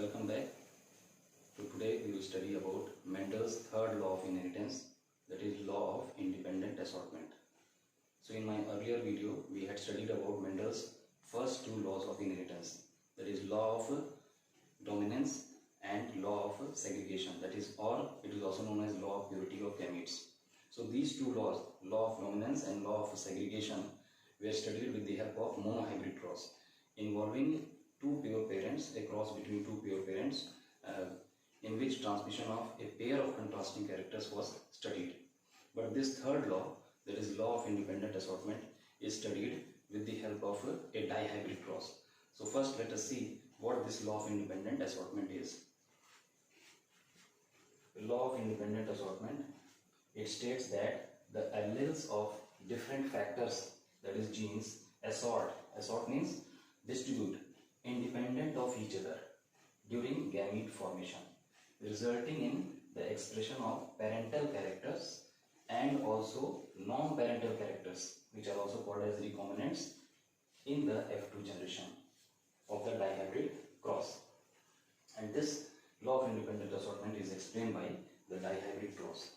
Welcome back. So today we will study about Mendel's third law of inheritance, that is law of independent assortment. So in my earlier video we had studied about Mendel's first two laws of inheritance, that is law of dominance and law of segregation, that is, or it is also known as law of purity of gametes. So these two laws, law of dominance and law of segregation, were studied with the help of monohybrid cross involving two pure parents, a cross between two pure parents, in which transmission of a pair of contrasting characters was studied. But this third law, that is law of independent assortment, is studied with the help of a dihybrid cross. So first let us see what this law of independent assortment is. The law of independent assortment, it states that the alleles of different factors, that is genes, assort means distribute independent of each other during gamete formation, resulting in the expression of parental characters and also non-parental characters, which are also called as recombinants, in the F2 generation of the dihybrid cross. And this law of independent assortment is explained by the dihybrid cross.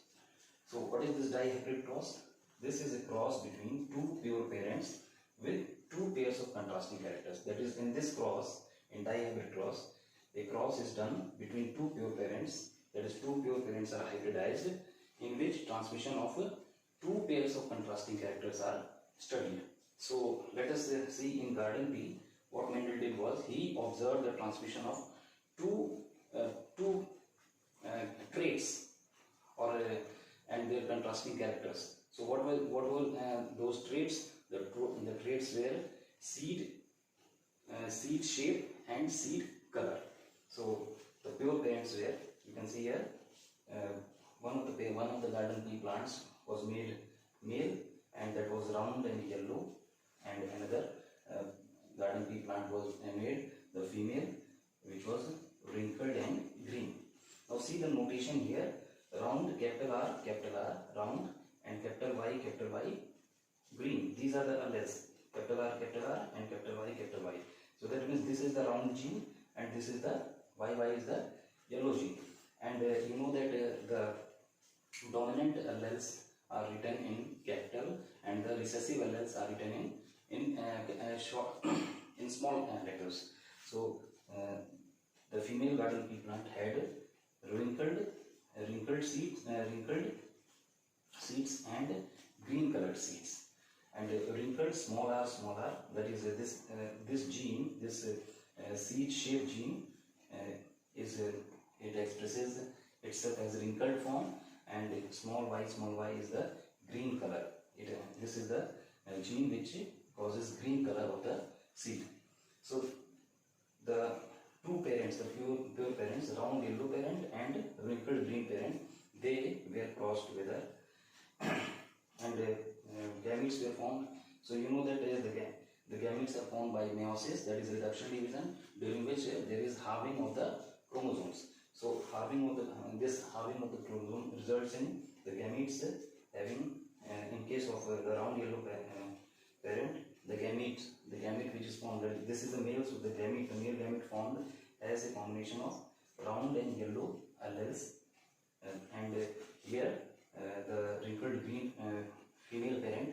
So what is this dihybrid cross? This is a cross between two pure parents with two pairs of contrasting characters. That is, in this cross, in dihybrid cross, a cross is done between two pure parents, that is, two pure parents are hybridized, in which transmission of two pairs of contrasting characters are studied. So let us see in garden B, what Mendel did was he observed the transmission of two traits and their contrasting characters. So what were those traits? The traits were seed shape and seed color. So the pure parents were, you can see here, one of the garden pea plants was made male, and that was round and yellow, and another garden pea plant was made the female, which was wrinkled and green. Now see the notation here: round, capital R, round, and capital Y, green. These are the alleles, capital R, and capital Y. So that means this is the round gene, and this is the YY is the yellow gene. And you know that the dominant alleles are written in capital, and the recessive alleles are written in small letters. So the female garden pea plant had wrinkled seeds and green colored seeds. And wrinkled small r, that is this gene, this seed shape gene, it expresses itself as wrinkled form, and small y is the green color. This is the gene which causes green color of the seed. So the two parents, the pure parents, round yellow parent and wrinkled green parent, they were crossed together and gametes were formed. So you know that the gametes are formed by meiosis, that is reduction division, during which there is halving of the chromosomes. So this halving of the chromosome results in the gametes having, in case of the round yellow parent, the gamete which is formed, this is the male, so the male gamete formed as a combination of round and yellow alleles, and here the wrinkled green female parent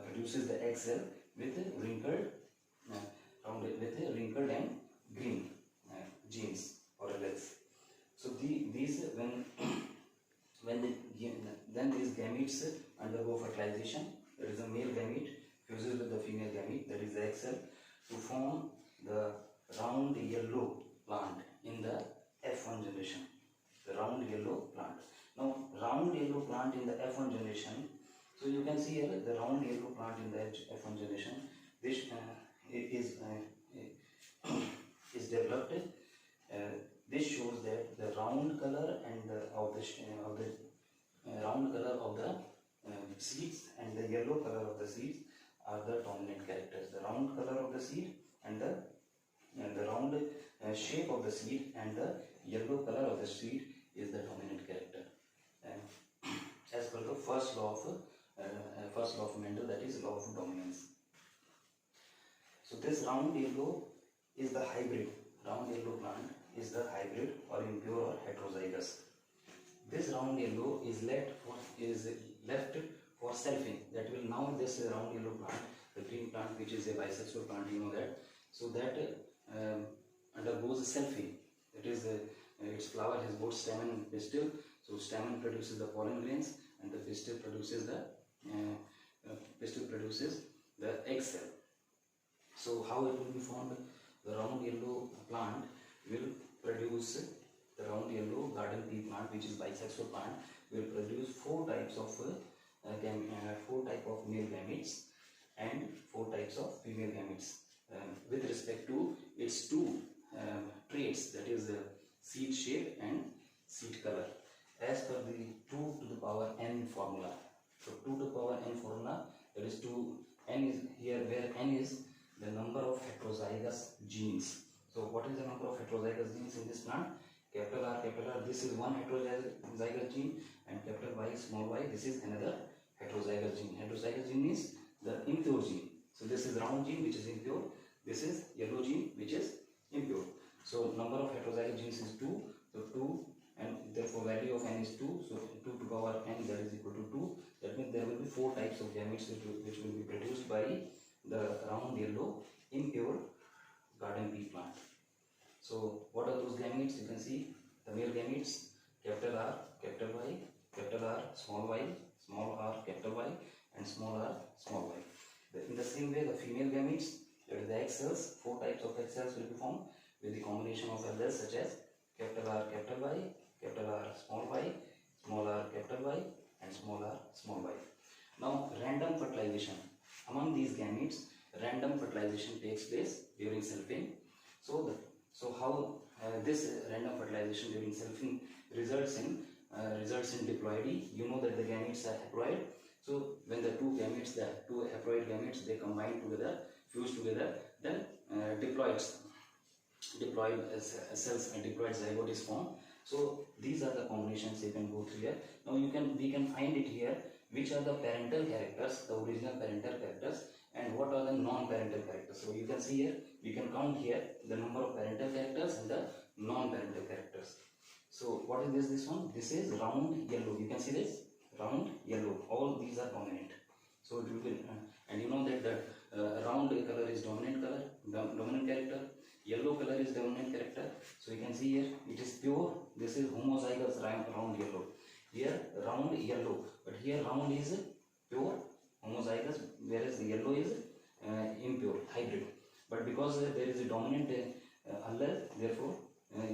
produces the egg cell with wrinkled and green genes or alleles. So these then these gametes undergo fertilization. There is a male gamete fuses with the female gamete, that is the egg cell, to form the round yellow plant in the F1 generation. The round yellow plant. Now round yellow plant in the F1 generation. So you can see here the round yellow plant in the F1 generation, which is developed. This shows that the round color and of the round color of the seeds and the yellow color of the seeds are the dominant characters. The round color of the seed and the round shape of the seed and the yellow color of the seed is the dominant character. As per the first law of Mendel, that is law of dominance. So this round yellow is the hybrid round yellow plant is the hybrid or impure or heterozygous. This round yellow is left for selfing. That will now this round yellow plant, the green plant which is a bisexual plant, you know that. So that undergoes selfing. That is its flower has both stamen and pistil. So stamen produces the pollen grains and the pistil produces the egg cell. So how it will be formed? The round yellow plant will produce, the round yellow garden pea plant which is bisexual plant will produce four types of male gametes and four types of female gametes with respect to its two traits, that is seed shape and seed color, as per the 2 to the power n formula. So 2 to the power n formula, that is 2, n is here where n is the number of heterozygous genes. So what is the number of heterozygous genes in this plant? Capital R, this is one heterozygous gene, and capital Y, small y, this is another heterozygous gene. Heterozygous gene means the impure gene. So this is round gene which is impure, this is yellow gene which is impure. So number of heterozygous genes is 2, so 2, and therefore value of n is 2, so 2 to the power n, that is equal to 2. That means there will be 4 types of gametes which will be produced by the round yellow impure garden pea plant. So what are those gametes? You can see the male gametes, capital R, capital Y, capital R, small y, small r, capital Y, and small r, small y. In the same way, the female gametes, that is the egg cells, 4 types of egg cells will be formed with the combination of alleles such as capital R, capital Y, capital R, small y, small r, capital Y, and small r, small y. Now, random fertilization. Among these gametes, random fertilization takes place during selfing. So how this random fertilization during selfing results in diploidy. You know that the gametes are haploid. So when the two haploid gametes, they combine together, fuse together, then diploid cells and diploid zygote is formed. So these are the combinations you can go through here. Now we can find it here, which are the parental characters, the original parental characters, and what are the non-parental characters. So you can see here, we can count here the number of parental characters and the non-parental characters. So what is this one? This is round yellow. You can see this round yellow. All these are dominant. So it will be, and you know that the round color is dominant character. Yellow color is dominant character. So you can see here it is pure. This is homozygous round yellow. Here round yellow, but here round is pure homozygous, whereas the yellow is impure hybrid. But because there is a dominant allele, therefore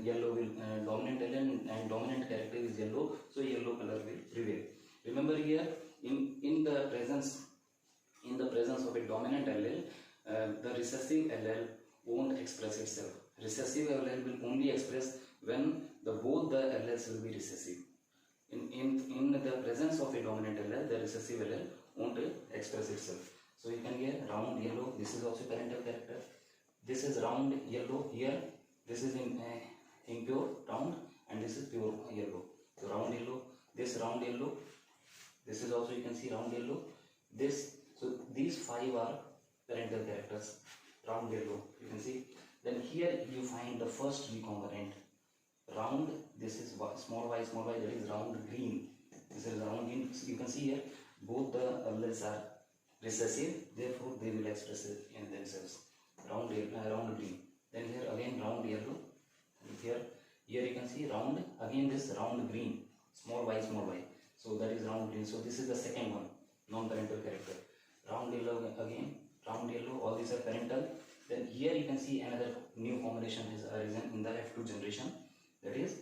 yellow will dominant allele and dominant character is yellow, so yellow color will prevail. Remember here, in the presence of a dominant allele, the recessive allele won't express itself. Recessive allele will only express when both the alleles will be recessive. In the presence of a dominant allele, the recessive allele won't express itself. So you can get round yellow. This is also parental character. This is round yellow here. This is impure round, and this is pure yellow. So round yellow. This round yellow. This is also, you can see round yellow. So these 5 are parental characters. Round yellow. You can see. Then here you find the first recombinant. Round. This is small y, that is round green. This is round green. So you can see here both the alleles are recessive, therefore they will express it in themselves. Round green. Then here again round yellow. Here you can see round, again this round green, small y. So that is round green. So this is the second one, non-parental character. Round yellow again, round yellow. All these are parental. Then here you can see another new combination has arisen in the F2 generation. That is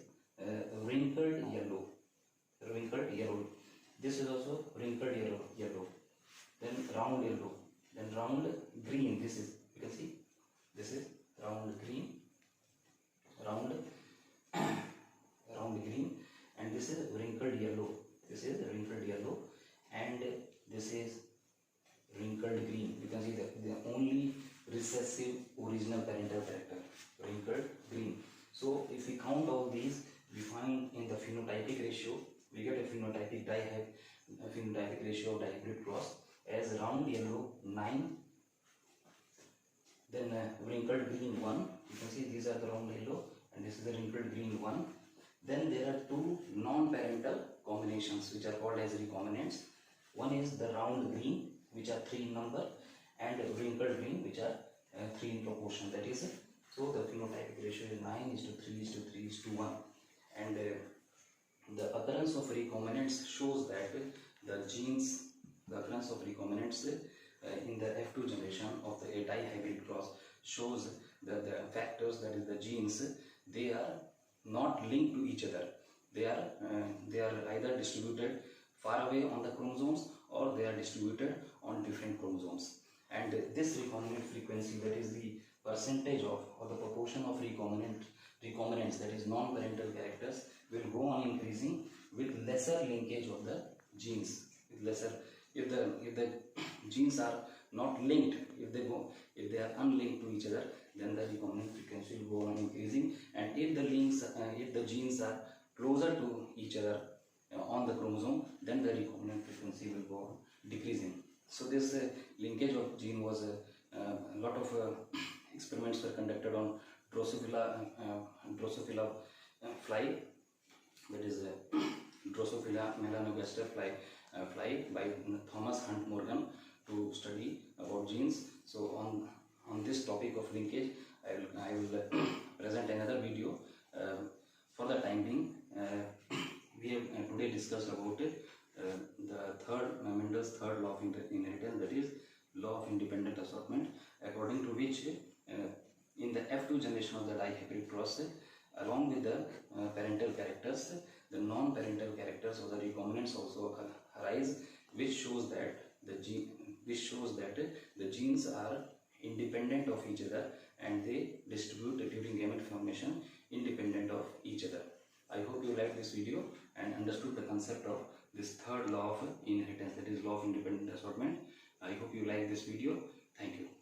wrinkled yellow. This is also wrinkled yellow. Then round yellow. Then round green. This is, you can see, this is round green. Round green, and this is wrinkled yellow. This is wrinkled yellow, and this is wrinkled green. You can see the only recessive original parental character, wrinkled green. So if we count all these, we find in the phenotypic ratio, we get a phenotypic ratio of dihybrid cross as round yellow 9, then wrinkled green 1. You can see these are the round yellow, and this is the wrinkled green one. Then there are two non-parental combinations which are called as recombinants. One is the round green, which are 3 in number, and wrinkled green, which are 3 in proportion. That is, so the phenotypic ratio is 9:3:3:1, and the occurrence of recombinants shows that the occurrence of recombinants in the F2 generation of the dihybrid cross shows that the factors, that is the genes, they are not linked to each other. They are either distributed far away on the chromosomes, or they are distributed on different chromosomes. And this recombinant frequency, that is the percentage of, or the proportion of recombinants, that is non-parental characters, will go on increasing with lesser linkage of the genes. If the genes are not linked, if they are unlinked to each other, then the recombinant frequency will go on increasing. And if the genes are closer to each other on the chromosome, then the recombinant frequency will go on decreasing. So this linkage of gene was a lot of experiments were conducted on Drosophila fly, that is Drosophila melanogaster fly by Thomas Hunt Morgan, to study about genes. So on this topic of linkage, I will present another video. For the time being, we have today discussed about Mendel's third law of inheritance, that is law of independent assortment, according to which in the F2 generation of the dihybrid cross, along with the parental characters, the non-parental characters or the recombinants also arise, which shows that the genes are independent of each other, and they distribute during gamete formation independent of each other. I hope you liked this video and understood the concept of this third law of inheritance, that is law of independent assortment. I hope you like this video. Thank you.